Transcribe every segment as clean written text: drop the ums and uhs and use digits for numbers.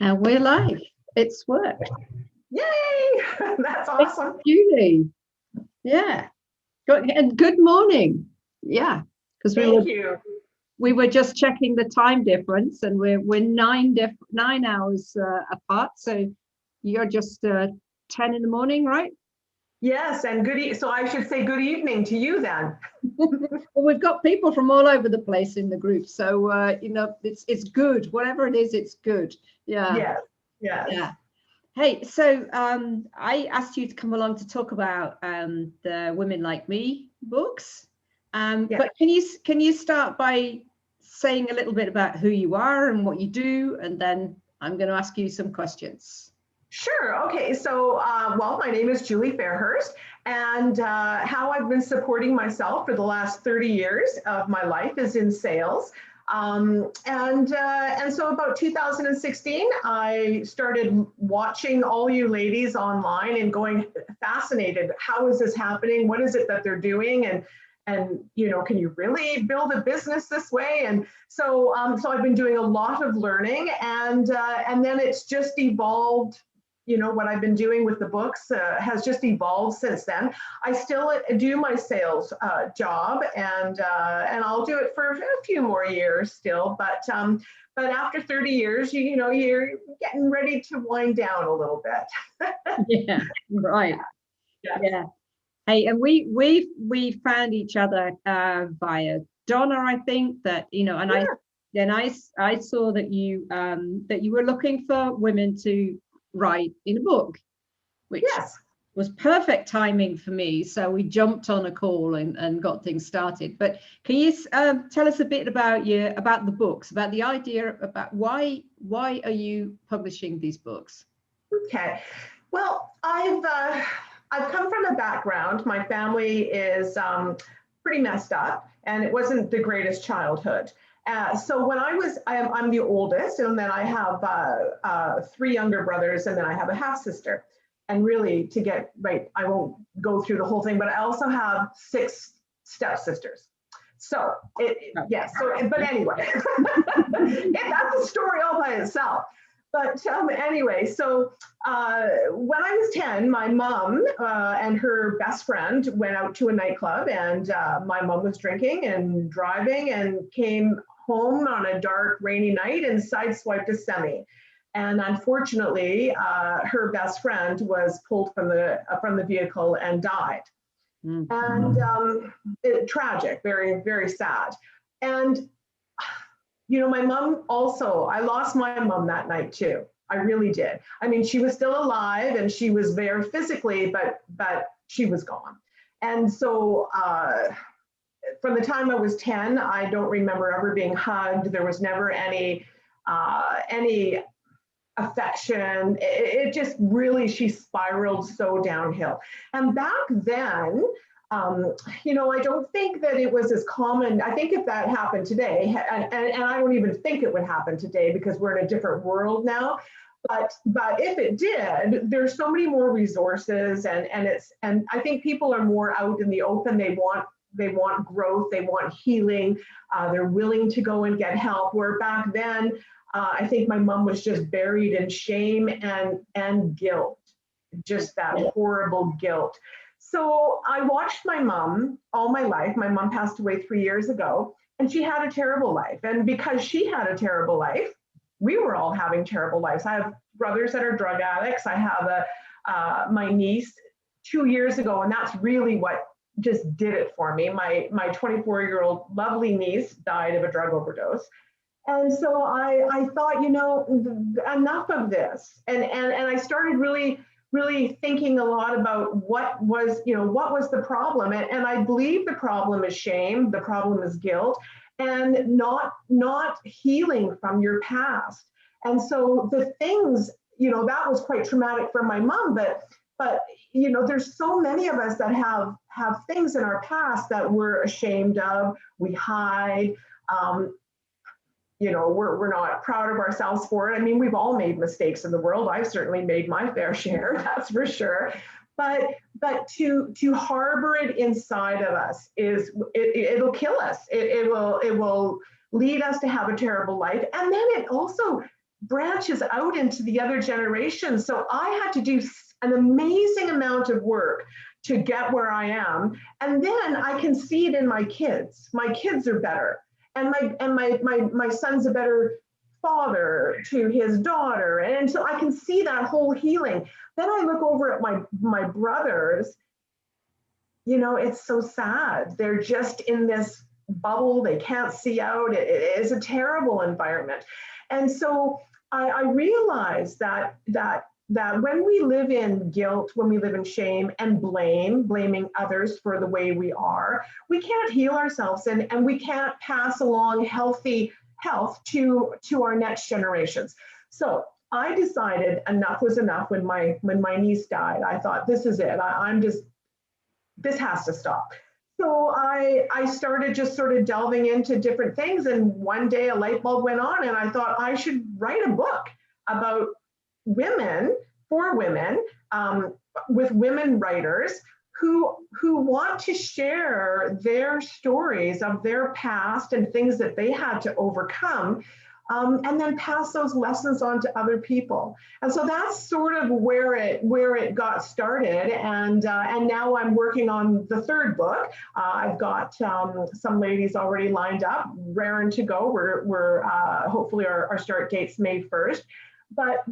And we're live. It's worked. Yay! That's awesome. Julie. Yeah. And good morning. Yeah. Because Thank you. we were just checking the time difference, and we're 9 hours apart. So you're just 10 in the morning, right? Yes, and so I should say good evening to you then. Well, we've got people from all over the place in the group, so it's good. Whatever it is, it's good. Yeah. Yes. Yes. Yeah. Hey, so I asked you to come along to talk about the Women Like Me books. Yeah. But can you start by saying a little bit about who you are and what you do, and then I'm going to ask you some questions. Sure. Okay. So, well, my name is Julie Fairhurst, and how I've been supporting myself for the last 30 years of my life is in sales. And so about 2016, I started watching all you ladies online and going fascinated. How is this happening? What is it that they're doing? And can you really build a business this way? And so I've been doing a lot of learning, and then it's just evolved. What I've been doing with the books has just evolved since then. I still do my sales job, and I'll do it for a few more years still. But after 30 years, you're getting ready to wind down a little bit. Yeah, right. Yeah. Yeah. Hey, and we found each other via Donna, I think that and Yeah. I saw that you were looking for women to write in a book, which Yes. was perfect timing for me. So we jumped on a call and got things started. But can you tell us a bit about the books, about the idea, about why are you publishing these books? Okay. Well, I've come from a background. My family is pretty messed up, and it wasn't the greatest childhood. So when I'm the oldest, and then I have three younger brothers, and then I have a half sister. And really, to get right, I won't go through the whole thing, but I also have 6 stepsisters. So yes. So, but anyway, that's a story all by itself. But anyway, so when I was 10, my mom and her best friend went out to a nightclub, and my mom was drinking and driving and came home on a dark, rainy night and sideswiped a semi. And unfortunately, her best friend was pulled from the vehicle and died. Mm-hmm. And tragic, very, very sad. And my mom also, I lost my mom that night too. I really did. I mean, she was still alive and she was there physically, but she was gone. And so from the time I was 10, I don't remember ever being hugged. There was never any affection. It just really, she spiraled so downhill. And back then, I don't think that it was as common. I think if that happened today, and I don't even think it would happen today because we're in a different world now. But if it did, there's so many more resources, and I think people are more out in the open. They want growth, they want healing, they're willing to go and get help. Where back then, I think my mom was just buried in shame and guilt, just that horrible guilt. So I watched my mom all my life. My mom passed away 3 years ago, and she had a terrible life. And because she had a terrible life, we were all having terrible lives. I have brothers that are drug addicts. I have my niece 2 years ago, and that's really what just did it for me. My 24-year-old lovely niece died of a drug overdose. And so I thought, enough of this. And I started really thinking a lot about what was the problem. And I believe the problem is shame, the problem is guilt, and not healing from your past. And so the things, that was quite traumatic for my mom, but there's so many of us that have things in our past that we're ashamed of, we hide. We're not proud of ourselves for it. I mean, we've all made mistakes in the world. I've certainly made my fair share, that's for sure. But to harbor it inside of us it'll kill us. It will lead us to have a terrible life. And then it also branches out into the other generation. So I had to do an amazing amount of work to get where I am. And then I can see it in my kids. My kids are better. And my son's a better father to his daughter. And so I can see that whole healing. Then I look over at my brothers, you know, it's so sad. They're just in this bubble. They can't see out. It is a terrible environment. And so I realized that when we live in guilt, when we live in shame and blaming others for the way we are, we can't heal ourselves, and we can't pass along healthy health to our next generations. So I decided enough was enough when my niece died. I thought, this is it. This has to stop. So I started just sort of delving into different things, and one day a light bulb went on, and I thought I should write a book about women, for women, with women writers who want to share their stories of their past and things that they had to overcome, and then pass those lessons on to other people. And so that's sort of where it got started. And now I'm working on the third book. I've got some ladies already lined up, raring to go. We're hopefully our start date's May 1st. But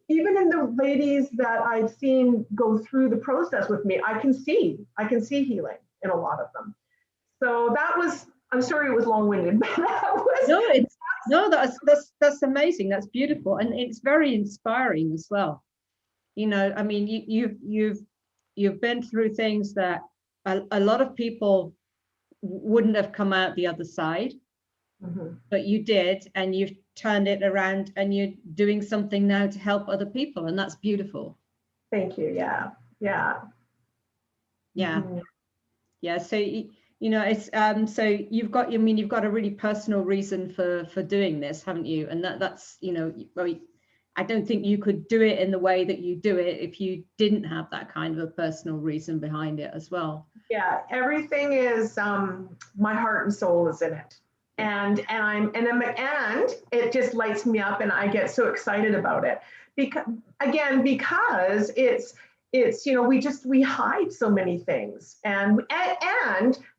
even in the ladies that I've seen go through the process with me, I can see healing in a lot of them. So that was, I'm sorry it was long-winded, but that was. No, that's amazing. That's beautiful, and it's very inspiring as well. You know, I mean, you've been through things that a lot of people wouldn't have come out the other side, but you did, and you've turned it around, and you're doing something now to help other people, and that's beautiful. Thank you. Yeah. So you know, it's so you've got a really personal reason for doing this, haven't you? And that's, you know, I don't think you could do it in the way that you do it if you didn't have that kind of a personal reason behind it as well. Yeah, everything is my heart and soul is in it. And it just lights me up, and I get so excited about it because it's, you know, we hide so many things. And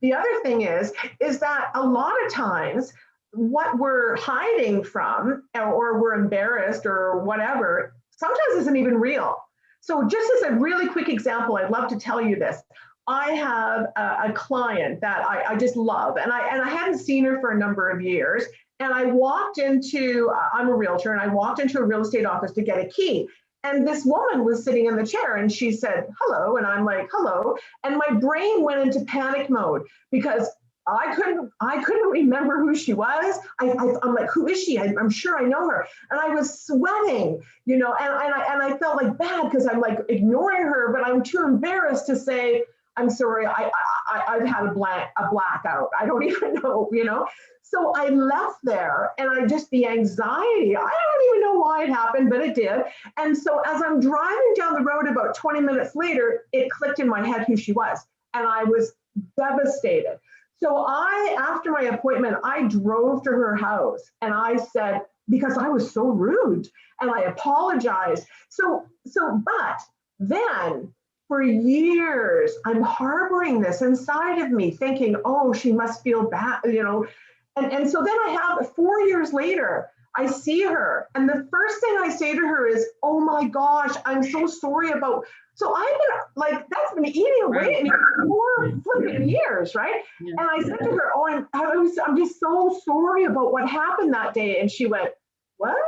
the other thing is that a lot of times what we're hiding from, or we're embarrassed or whatever, sometimes isn't even real. So just as a really quick example, I'd love to tell you this. I have a client that I just love, and I hadn't seen her for a number of years. And I walked into, I'm a realtor, and I walked into a real estate office to get a key. And this woman was sitting in the chair, and she said, hello. And I'm like, hello. And my brain went into panic mode because I couldn't remember who she was. I'm like, who is she? I'm sure I know her. And I was sweating, you know, and I felt like bad because I'm like ignoring her, but I'm too embarrassed to say, I'm sorry, I've had a blackout. I don't even know, you know? So I left there, and the anxiety, I don't even know why it happened, but it did. And so as I'm driving down the road about 20 minutes later, it clicked in my head who she was. And I was devastated. So after my appointment, I drove to her house, and I said, because I was so rude, and I apologized. But then, for years, I'm harboring this inside of me, thinking, oh, she must feel bad, you know. And so then I have 4 years later, I see her. And the first thing I say to her is, oh my gosh, I'm so sorry about. So I've been like, that's been eating away at me for 4 flipping years, right? Yeah. And I said to her, oh, I'm just so sorry about what happened that day. And she went, what?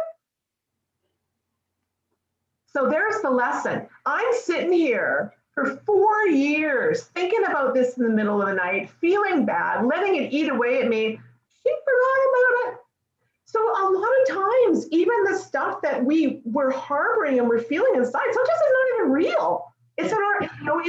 So there's the lesson. I'm sitting here for 4 years thinking about this in the middle of the night, feeling bad, letting it eat away at me. She forgot about it. So a lot of times, even the stuff that we're harboring and we're feeling inside, sometimes it's not even real. It's in our, you know,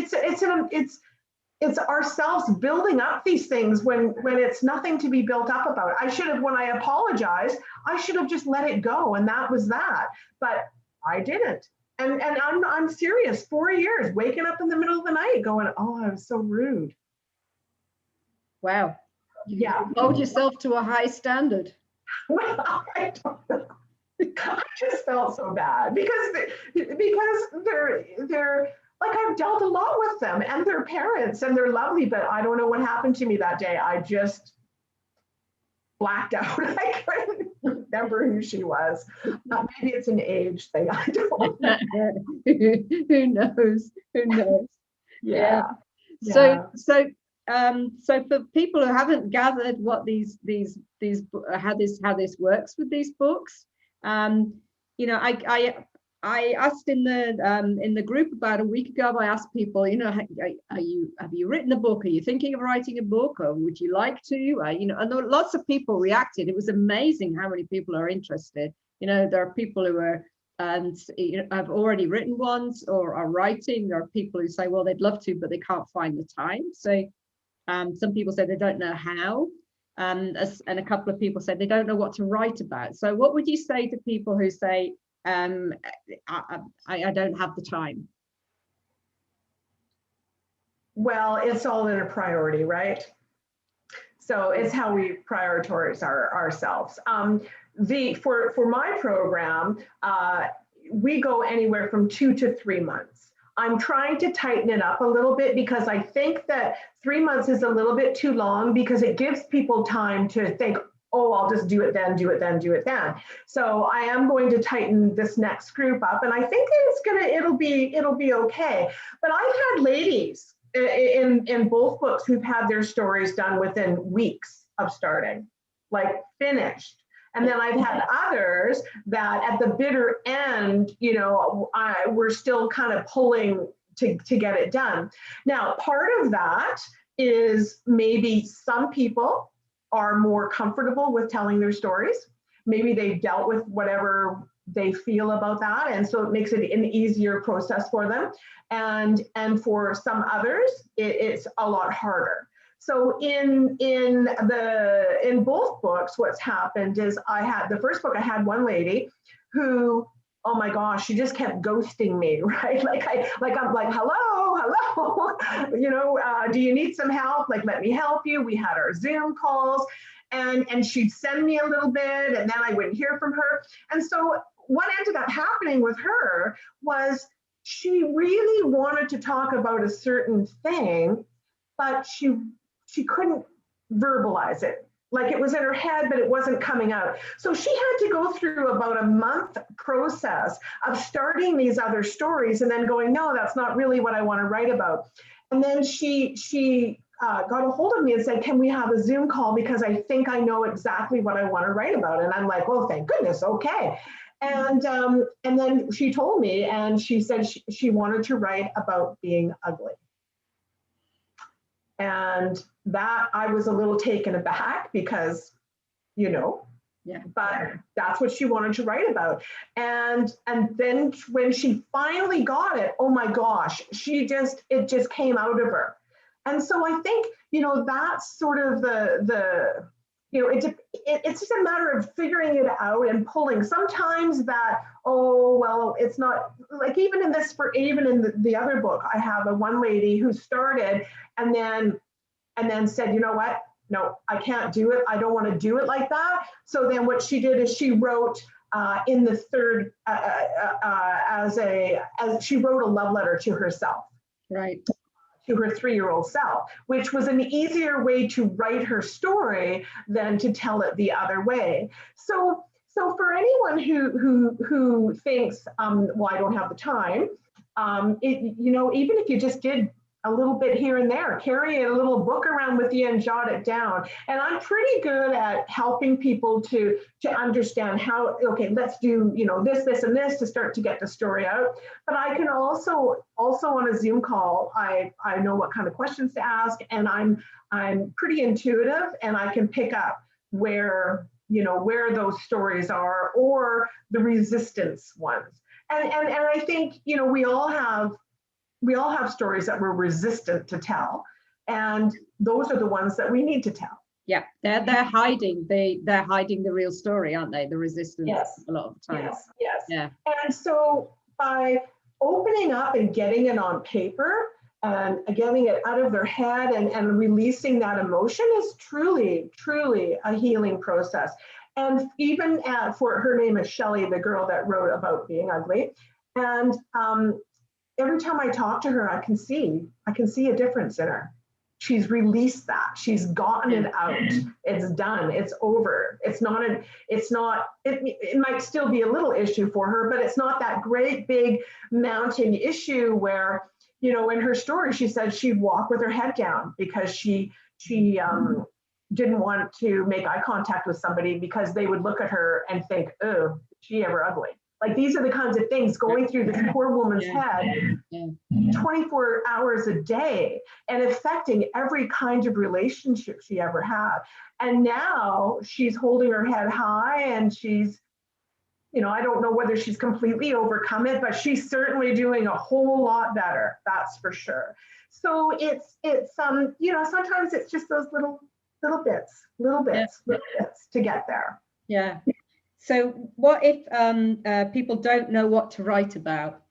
it's ourselves building up these things when it's nothing to be built up about. I should have, when I apologized, I should have just let it go, and that was that. But I didn't. And I'm serious. 4 years, waking up in the middle of the night, going, oh, I was so rude. Wow. Yeah. Hold yourself to a high standard. Well, I don't know. I just felt so bad because they're like, I've dealt a lot with them and their parents, and they're lovely, but I don't know what happened to me that day. I just blacked out. I couldn't remember who she was. Maybe it's an age thing. I don't know. Who knows? Who knows? Yeah. So for people who haven't gathered what how this works with these books, you know, I asked in the group about a week ago. I asked people, you know, have you written a book? Are you thinking of writing a book, or would you like to? You know, and lots of people reacted. It was amazing how many people are interested. You know, there are people who are you know, have already written ones or are writing. There are people who say, well, they'd love to, but they can't find the time. So some people say they don't know how. And a couple of people said they don't know what to write about. So what would you say to people who say, I don't have the time? Well, it's all in a priority, right? So it's how we prioritize ourselves. For my program, we go anywhere from 2 to 3 months. I'm trying to tighten it up a little bit because I think that 3 months is a little bit too long, because it gives people time to think, oh, I'll just do it then, do it then, do it then. So I am going to tighten this next group up, and I think it'll be okay. But I've had ladies in both books who've had their stories done within weeks of starting, like finished. And then I've had others that at the bitter end, you know, we're still kind of pulling to get it done. Now, part of that is maybe some people are more comfortable with telling their stories. Maybe they've dealt with whatever they feel about that, and so it makes it an easier process for them. And for some others, it's a lot harder. So in both books, what's happened is the first book, I had one lady who, oh my gosh, she just kept ghosting me, right? I'm like, hello, you know, do you need some help? Like, let me help you. We had our Zoom calls, and she'd send me a little bit, and then I wouldn't hear from her. And so what ended up happening with her was she really wanted to talk about a certain thing, but she couldn't verbalize it. Like, it was in her head, but it wasn't coming out. So she had to go through about a month process of starting these other stories and then going, no, that's not really what I want to write about. And then she got a hold of me and said, can we have a Zoom call? Because I think I know exactly what I want to write about. And I'm like, well, thank goodness. Okay. And then she told me, and she said she wanted to write about being ugly. And that, I was a little taken aback because, you know, yeah, but that's what she wanted to write about. And then when she finally got it, oh my gosh, it just came out of her. And so I think, you know, that's sort of the you know, it's just a matter of figuring it out and pulling. Sometimes that, oh, well, it's not like, even in the other book, I have one lady who started and then said, you know what? No, I can't do it. I don't want to do it like that. So then what she did is she wrote in the third, as she wrote a love letter to herself. Right. To her 3-year-old self, which was an easier way to write her story than to tell it the other way. So for anyone who thinks, well, I don't have the time, you know, even if you just did a little bit here and there, carry a little book around with you and jot it down. And I'm pretty good at helping people to understand how, okay, let's do, you know, this and this to start to get the story out. But I can also on a Zoom call, I know what kind of questions to ask, and I'm pretty intuitive, and I can pick up where those stories are, or the resistance ones. And I think, you know, we all have stories that we're resistant to tell, and those are the ones that we need to tell. Yeah, they're hiding the real story, aren't they? The resistance. Yes. A lot of times. Yes. Yeah. And so by opening up and getting it on paper and getting it out of their head and releasing that emotion is truly a healing process. And even for her name is Shelley, the girl that wrote about being ugly. And every time I talk to her, I can see a difference in her. She's released that. She's gotten it out. It's done. It's over. It might still be a little issue for her, but it's not that great big mountain issue where, you know, in her story, she said she'd walk with her head down because she didn't want to make eye contact with somebody because they would look at her and think, oh, is she ever ugly? Like, these are the kinds of things going through this poor woman's head 24 hours a day and affecting every kind of relationship she ever had. And now she's holding her head high, and she's, you know, I don't know whether she's completely overcome it, but she's certainly doing a whole lot better. That's for sure. So it's you know, sometimes it's just those little bits to get there. Yeah. So what if people don't know what to write about?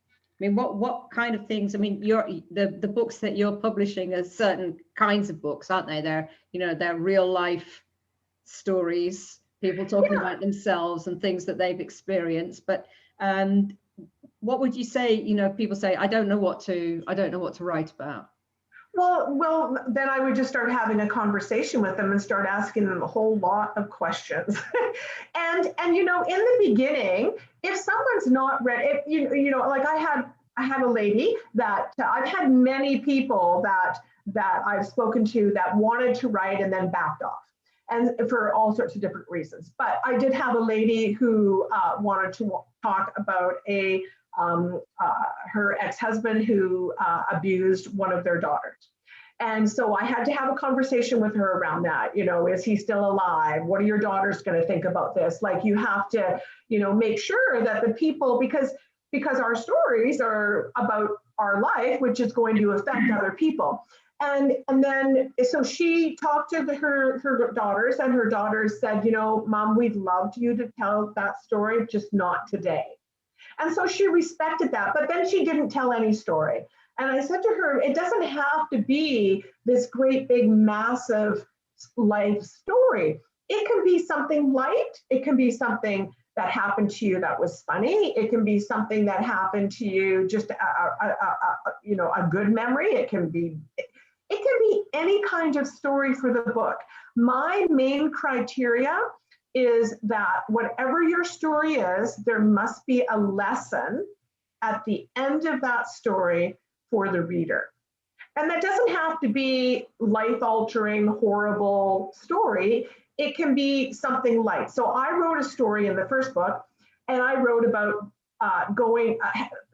I mean, what kind of things? I mean, the books that you're publishing are certain kinds of books, aren't they? They're, you know, they're real life stories, people talking about themselves and things that they've experienced. But what would you say? You know, people say, I don't know what to write about. Well, then I would just start having a conversation with them and start asking them a whole lot of questions. and you know, in the beginning, if someone's not ready, if you know, like I had a lady that I've had many people that I've spoken to that wanted to write and then backed off, and for all sorts of different reasons. But I did have a lady who wanted to talk about her ex-husband who abused one of their daughters. And so I had to have a conversation with her around that. You know, is he still alive? What are your daughters going to think about this? Like, you have to, you know, make sure that the people, because our stories are about our life, which is going to affect other people. And then, so she talked to her daughters, and her daughters said, you know, Mom, we'd love you to tell that story, just not today. And so she respected that, but then she didn't tell any story. And I said to her, it doesn't have to be this great big massive life story. It can be something light. It can be something that happened to you that was funny. It can be something that happened to you, just you know, a good memory. It can be any kind of story for the book. My main criteria is that whatever your story is, there must be a lesson at the end of that story for the reader. And that doesn't have to be life-altering, horrible story. It can be something light. So I wrote a story in the first book, and I wrote about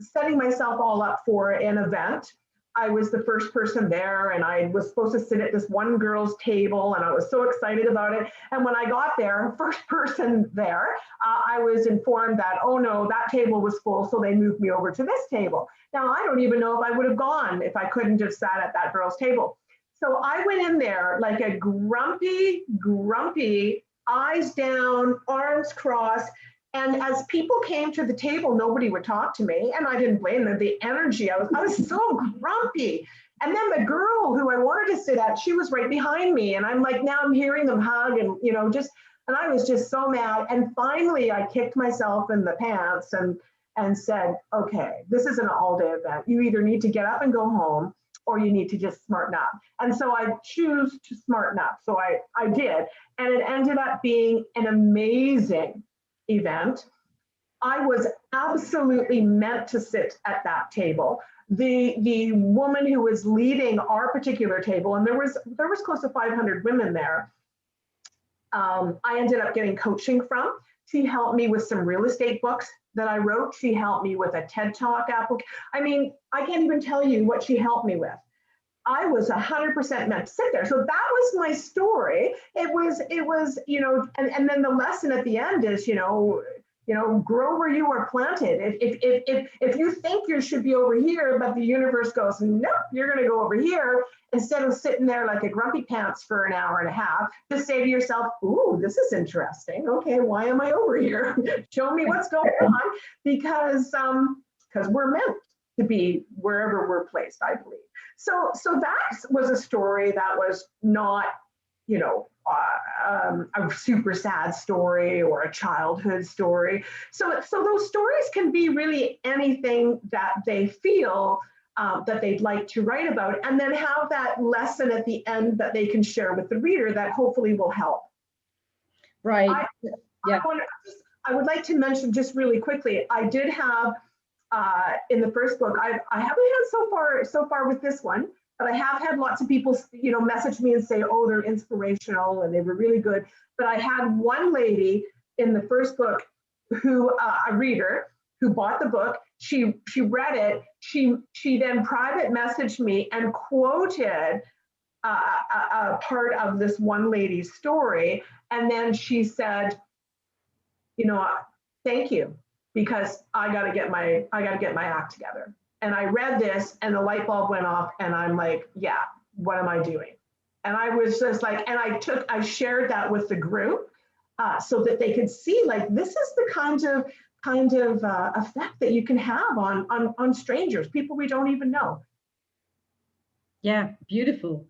setting myself all up for an event. I was the first person there, and I was supposed to sit at this one girl's table, and I was so excited about it. And when I got there, first person there, I was informed that, oh no, that table was full, so they moved me over to this table. Now, I don't even know if I would have gone if I couldn't have sat at that girl's table. So I went in there like a grumpy, eyes down, arms crossed. And as people came to the table, nobody would talk to me, and I didn't blame them. The energy, I was so grumpy. And then the girl who I wanted to sit at, she was right behind me, and I'm like, now I'm hearing them hug, and you know, and I was just so mad. And finally, I kicked myself in the pants and said, okay, this is an all-day event. You either need to get up and go home, or you need to just smarten up. And so I choose to smarten up. So I did, and it ended up being an amazing event. I was absolutely meant to sit at that table. The woman who was leading our particular table, and there was close to 500 women there, I ended up getting coaching from. She helped me with some real estate books that I wrote. She helped me with a TED Talk application. I mean, I can't even tell you what she helped me with. I was 100% meant to sit there. So that was my story. It was, you know, and then the lesson at the end is, you know, grow where you are planted. If you think you should be over here, but the universe goes, nope, you're going to go over here, instead of sitting there like a grumpy pants for an hour and a half, just say to yourself, ooh, this is interesting. Okay, why am I over here? Show me what's going on, because we're meant to be wherever we're placed, I believe. So that was a story that was not, you know, a super sad story or a childhood story. So those stories can be really anything that they feel that they'd like to write about, and then have that lesson at the end that they can share with the reader that hopefully will help. Right. I would like to mention just really quickly, I did have in the first book, I haven't had so far with this one, but I have had lots of people, message me and say, oh, they're inspirational and they were really good. But I had one lady in the first book who, a reader who bought the book, she read it, she then private messaged me and quoted a part of this one lady's story. And then she said, thank you, because I got to get my act together. And I read this and the light bulb went off and I'm like, yeah, what am I doing? And I was just like, and I shared that with the group so that they could see, like, this is the kind of effect that you can have on strangers, people we don't even know. Yeah, beautiful.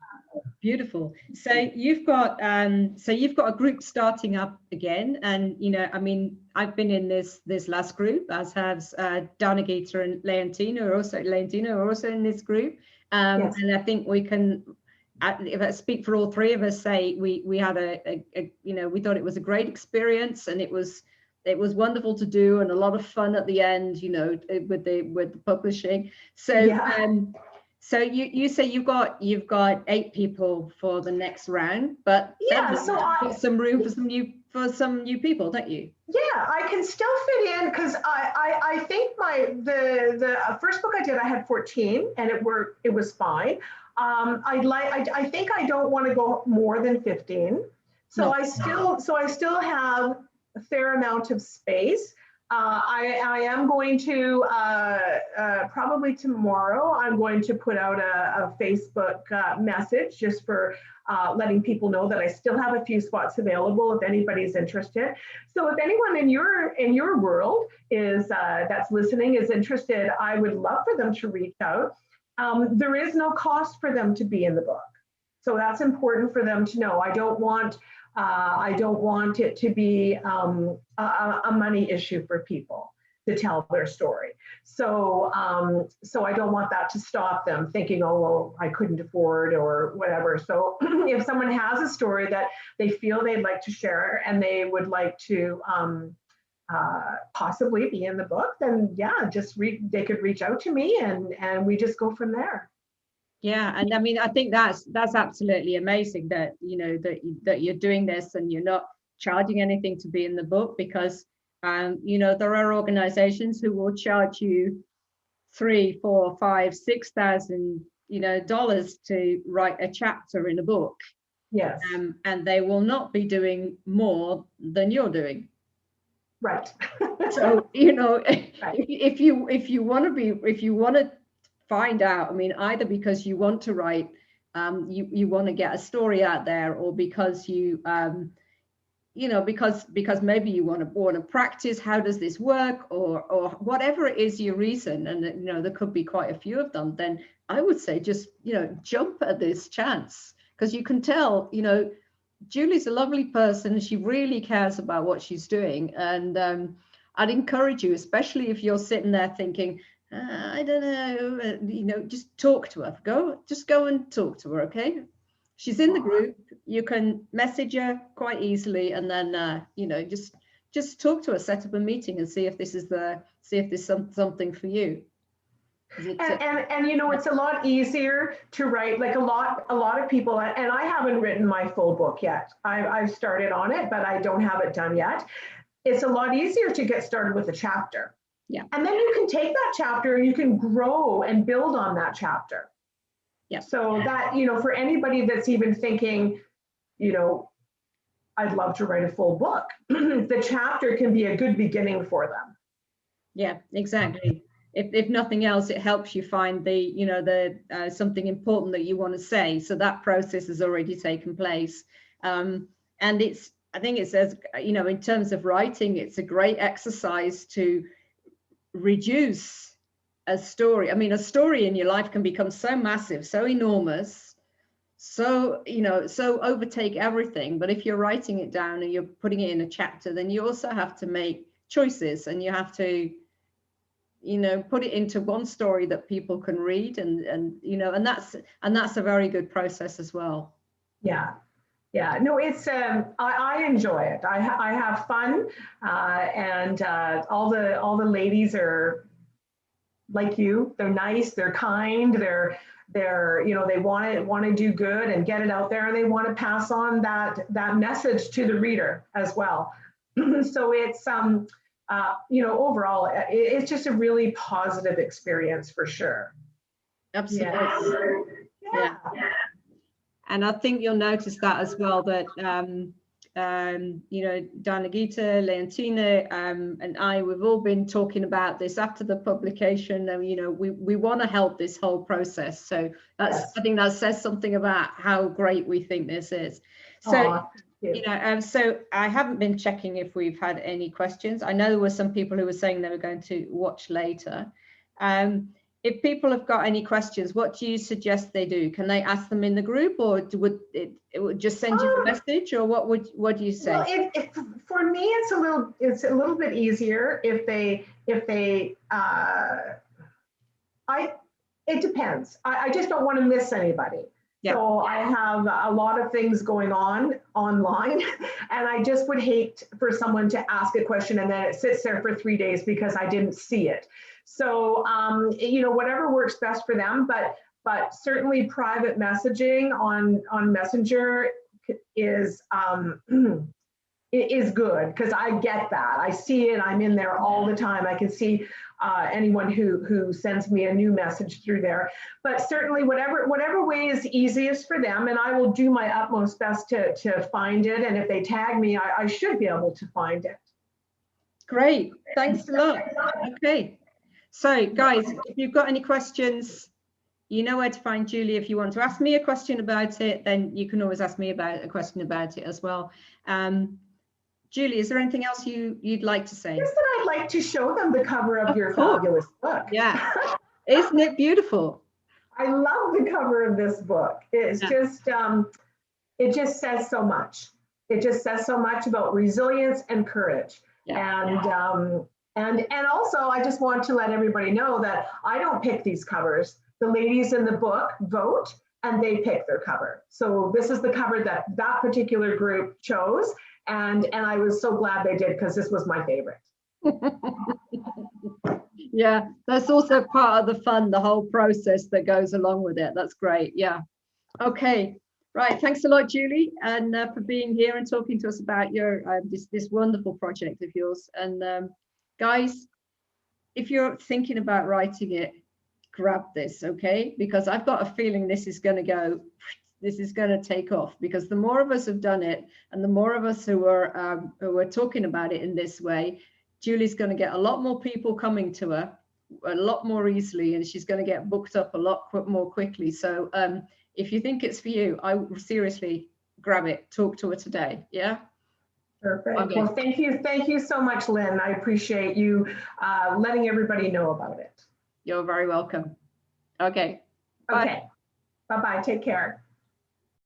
Beautiful. So you've got a group starting up again, and I mean, I've been in this last group, as has Dana Gita and Leontina are also in this group. Yes. And I think we can, if I speak for all three of us, say we had we thought it was a great experience, and it was wonderful to do, and a lot of fun at the end, with the publishing. So yeah. So you say you've got 8 people for the next round, but yeah, so there's some room for some new people, don't you? Yeah, I can still fit in, because I think the first book I did, I had 14 and it was fine. I think I don't want to go more than 15. So I still have a fair amount of space. I am going to, probably tomorrow, I'm going to put out a Facebook message just for letting people know that I still have a few spots available if anybody's interested. So if anyone in your world is that's listening is interested, I would love for them to reach out. There is no cost for them to be in the book. So that's important for them to know. I don't want it to be a money issue for people to tell their story. So I don't want that to stop them thinking, oh, well, I couldn't afford or whatever. So if someone has a story that they feel they'd like to share and they would like to possibly be in the book, then yeah, they could reach out to me and we just go from there. Yeah, and I mean, I think that's absolutely amazing that that you're doing this and you're not charging anything to be in the book, because there are organizations who will charge you $3,000, $4,000, $5,000, $6,000 to write a chapter in a book. Yes. And they will not be doing more than you're doing. Right. So right. if you want to find out, I mean, either because you want to write, you want to get a story out there, or because you because maybe you want to practice, how does this work, or whatever it is your reason, and there could be quite a few of them, then I would say just jump at this chance, because you can tell Julie's a lovely person. She really cares about what she's doing, and I'd encourage you, especially if you're sitting there thinking, I don't know, just talk to her. Just go and talk to her, okay? She's in the group. You can message her quite easily, and then just talk to her, set up a meeting, and see if there's something for you. And it's a lot easier to write, like a lot of people, and I haven't written my full book yet. I've started on it, but I don't have it done yet. It's a lot easier to get started with a chapter. Yeah. And then you can take that chapter and you can grow and build on that chapter. Yeah. So that, for anybody that's even thinking, I'd love to write a full book, the chapter can be a good beginning for them. Yeah, exactly. If nothing else, it helps you find the something important that you want to say. So that process has already taken place. And I think it says, in terms of writing, it's a great exercise to reduce a story. I mean, a story in your life can become so massive, so enormous, so, you know, so overtake everything. But if you're writing it down and you're putting it in a chapter, then you also have to make choices, and you have to, you know, put it into one story that people can read, and you know, and that's a very good process as well. Yeah. Yeah, no, it's I enjoy it. I have fun, and all the ladies are like you. They're nice, they're kind, they're you know, they want to do good and get it out there, and they want to pass on that message to the reader as well. So it's you know, overall it's just a really positive experience for sure. Absolutely. Yeah. And I think you'll notice that as well, that you know, Danagita, Leontina, and I, we've all been talking about this after the publication. And you know, we want to help this whole process. So that's, Yes. I think that says something about how great we think this is. So you know, so I haven't been checking if we've had any questions. I know there were some people who were saying they were going to watch later. If people have got any questions, what do you suggest they do? Can they ask them in the group, or would it would just send you a message, or what do you say? Well, for me, it's a little bit easier if they it depends. I just don't want to miss anybody. Yeah. So I have a lot of things going on online, and I just would hate for someone to ask a question and then it sits there for 3 days because I didn't see it. So you know, whatever works best for them, but certainly private messaging on Messenger is good, because I get that. I see it. I'm in there all the time. I can see anyone who sends me a new message through there. But certainly whatever way is easiest for them, and I will do my utmost best to find it. And if they tag me, I should be able to find it. Great. Thanks a lot. Okay. So guys, if you've got any questions, you know where to find Julie. If you want to ask me a question about it, then you can always ask me about a question about it as well. Julie, is there anything else you'd like to say? Just that I'd like to show them the cover of your fabulous book. Yeah, isn't it beautiful? I love the cover of this book. It's just, it just says so much. It just says so much about resilience and courage. Yeah. And also, I just want to let everybody know that I don't pick these covers. The ladies in the book vote, and they pick their cover. So this is the cover that particular group chose. And I was so glad they did, because this was my favorite. Yeah, that's also part of the fun, the whole process that goes along with it. That's great. Yeah. Okay. Right. Thanks a lot, Julie, and for being here and talking to us about your this wonderful project of yours. And guys, if you're thinking about writing it, grab this, okay? Because I've got a feeling this is going to take off, because the more of us have done it, and the more of us who are talking about it in this way, Julie's going to get a lot more people coming to her a lot more easily, and she's going to get booked up a lot more quickly. So if you think it's for you, I would seriously grab it. Talk to her today. Yeah. Perfect. Okay. Well, thank you so much, Lynn. I appreciate you letting everybody know about it. You're very welcome. Okay. Bye. Okay. Bye-bye. Take care.